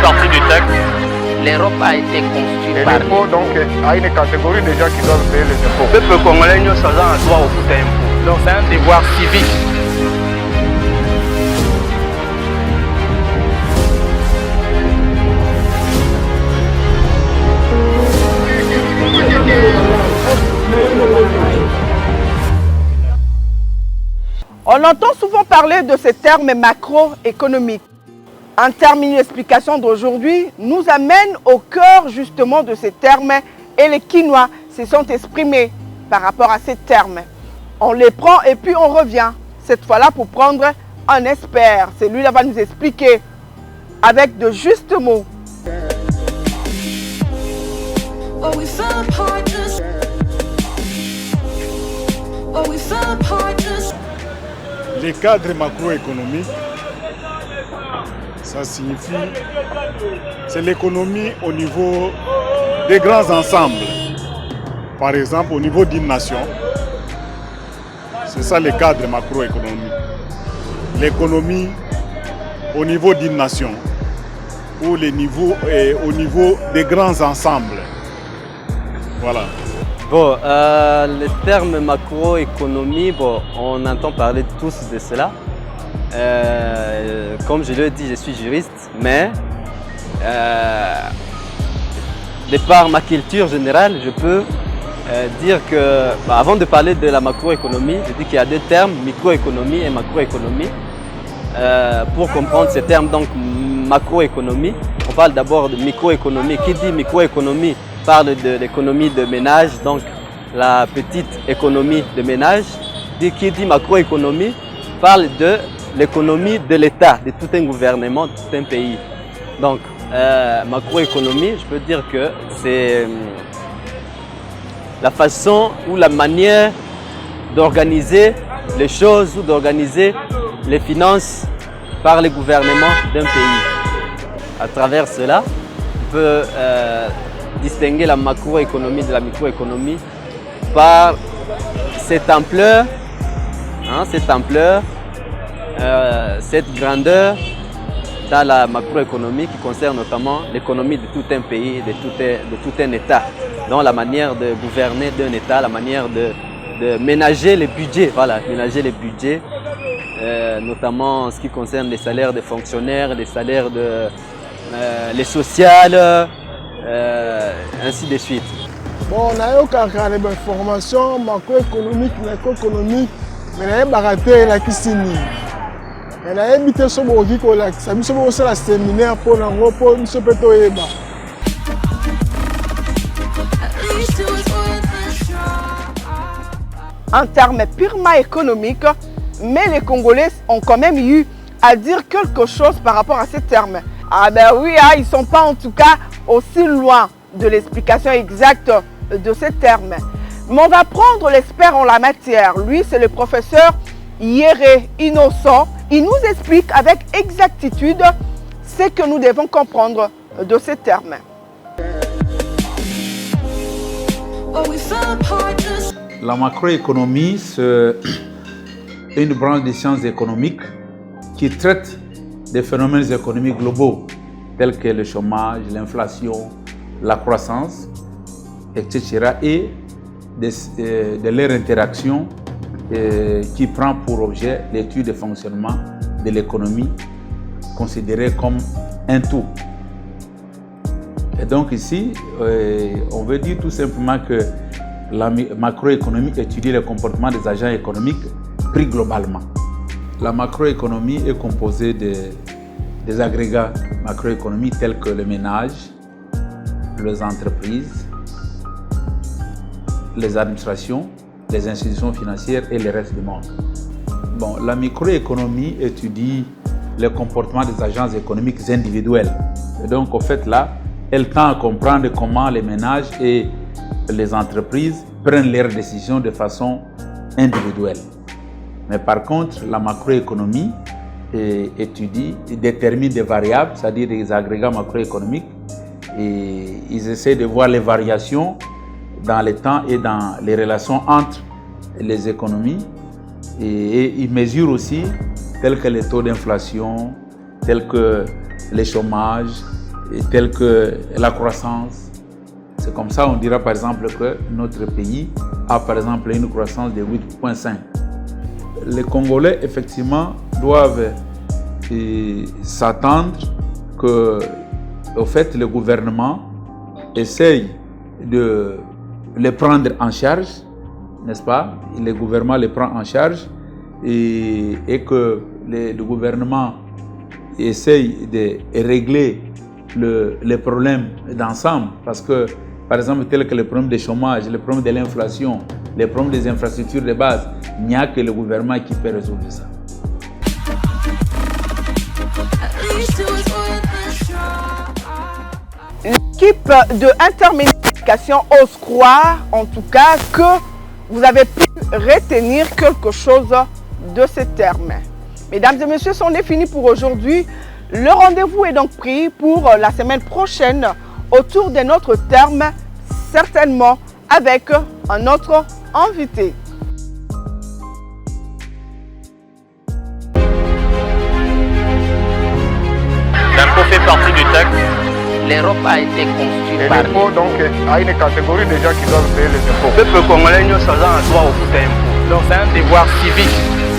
partie du texte. L'Europe a été construite par l'impôt, donc, à une catégorie de gens qui doivent payer les impôts. Le peuple congolais nous sommes en droit au coup d'impôt. Donc c'est un devoir civique. On entend souvent parler de ces termes macroéconomiques. Un terme d'explication d'aujourd'hui nous amène au cœur justement de ces termes et les Quinois se sont exprimés par rapport à ces termes. On les prend et puis on revient, cette fois-là pour prendre un expert. Celui-là va nous expliquer avec de justes mots. Les cadres macroéconomiques, ça signifie, c'est l'économie au niveau des grands ensembles. Par exemple, au niveau d'une nation, c'est ça les cadres macroéconomiques. L'économie au niveau d'une nation ou au niveau des grands ensembles. Voilà. Bon, le terme macroéconomie, bon, on entend parler tous de cela. Comme je l'ai dit, je suis juriste, mais de par ma culture générale, je peux dire que, avant de parler de la macroéconomie, je dis qu'il y a deux termes, microéconomie et macroéconomie. Pour comprendre ces termes, donc macroéconomie, on parle d'abord de microéconomie. Qui dit microéconomie parle de l'économie de ménage, donc la petite économie de ménage. Qui dit macroéconomie parle de l'économie de l'État, de tout un gouvernement, de tout un pays. Donc, macroéconomie, je peux dire que c'est la façon ou la manière d'organiser les choses ou d'organiser les finances par le gouvernement d'un pays. À travers cela, on peut distinguer la macroéconomie de la microéconomie par cette ampleur, cette grandeur dans la macroéconomie qui concerne notamment l'économie de tout un pays, de tout un État, dans la manière de gouverner d'un État, la manière de ménager les budgets, voilà, ménager les budgets, notamment en ce qui concerne les salaires des fonctionnaires, les salaires les sociales, ainsi de suite. Bon, on a eu des informations macroéconomiques, microéconomiques, mais on a eu baraté la Kissini. On a évité ce mot qui est ça nous sommes aussi la séminaire pour nous sommes Un terme purement économique, mais les Congolais ont quand même eu à dire quelque chose par rapport à ces termes. Ah ben oui, ils ne sont pas en tout cas aussi loin de l'explication exacte de ces termes. Mais on va prendre l'expert en la matière. Lui, c'est le professeur Yéré Innocent. Il nous explique avec exactitude ce que nous devons comprendre de ces termes. La macroéconomie, c'est une branche des sciences économiques qui traite des phénomènes économiques globaux tels que le chômage, l'inflation, la croissance, etc. et de leur interaction qui prend pour objet l'étude du fonctionnement de l'économie considérée comme un tout. Et donc ici, on veut dire tout simplement que la macroéconomie étudie le comportement des agents économiques pris globalement. La macroéconomie est composée des agrégats macroéconomiques tels que le ménage, les entreprises, les administrations, les institutions financières et le reste du monde. Bon, la microéconomie étudie le comportement des agents économiques individuels. Et donc, en fait, là, elle tend à comprendre comment les ménages et les entreprises prennent leurs décisions de façon individuelle. Mais par contre, la macroéconomie étudie et détermine des variables, c'est-à-dire des agrégats macroéconomiques, et ils essaient de voir les variations dans le temps et dans les relations entre les économies, et ils mesurent aussi tels que les taux d'inflation, tels que le chômage, tels que la croissance. C'est comme ça on dira par exemple que notre pays a par exemple une croissance de 8,5. Les Congolais effectivement doivent s'attendre que au fait le gouvernement essaye de les prendre en charge, n'est-ce pas? Le gouvernement les prend en charge et que le gouvernement essaye de régler les problèmes d'ensemble, parce que par exemple tel que le problème du chômage, le problème de l'inflation, les problèmes des infrastructures de base, il n'y a que le gouvernement qui peut résoudre ça. L'équipe de intermédiation ose croire, en tout cas, que vous avez pu retenir quelque chose de ces termes. Mesdames et messieurs, c'en est fini pour aujourd'hui. Le rendez-vous est donc pris pour la semaine prochaine autour de notre terme, certainement avec un autre invité. L'impôt fait partie du texte. L'Europe a été construite Et par l'impôt, donc, a une catégorie de gens qui doivent payer les impôts. Le peuple congolais, nous sommes en droit au impôt. Donc c'est un devoir civique.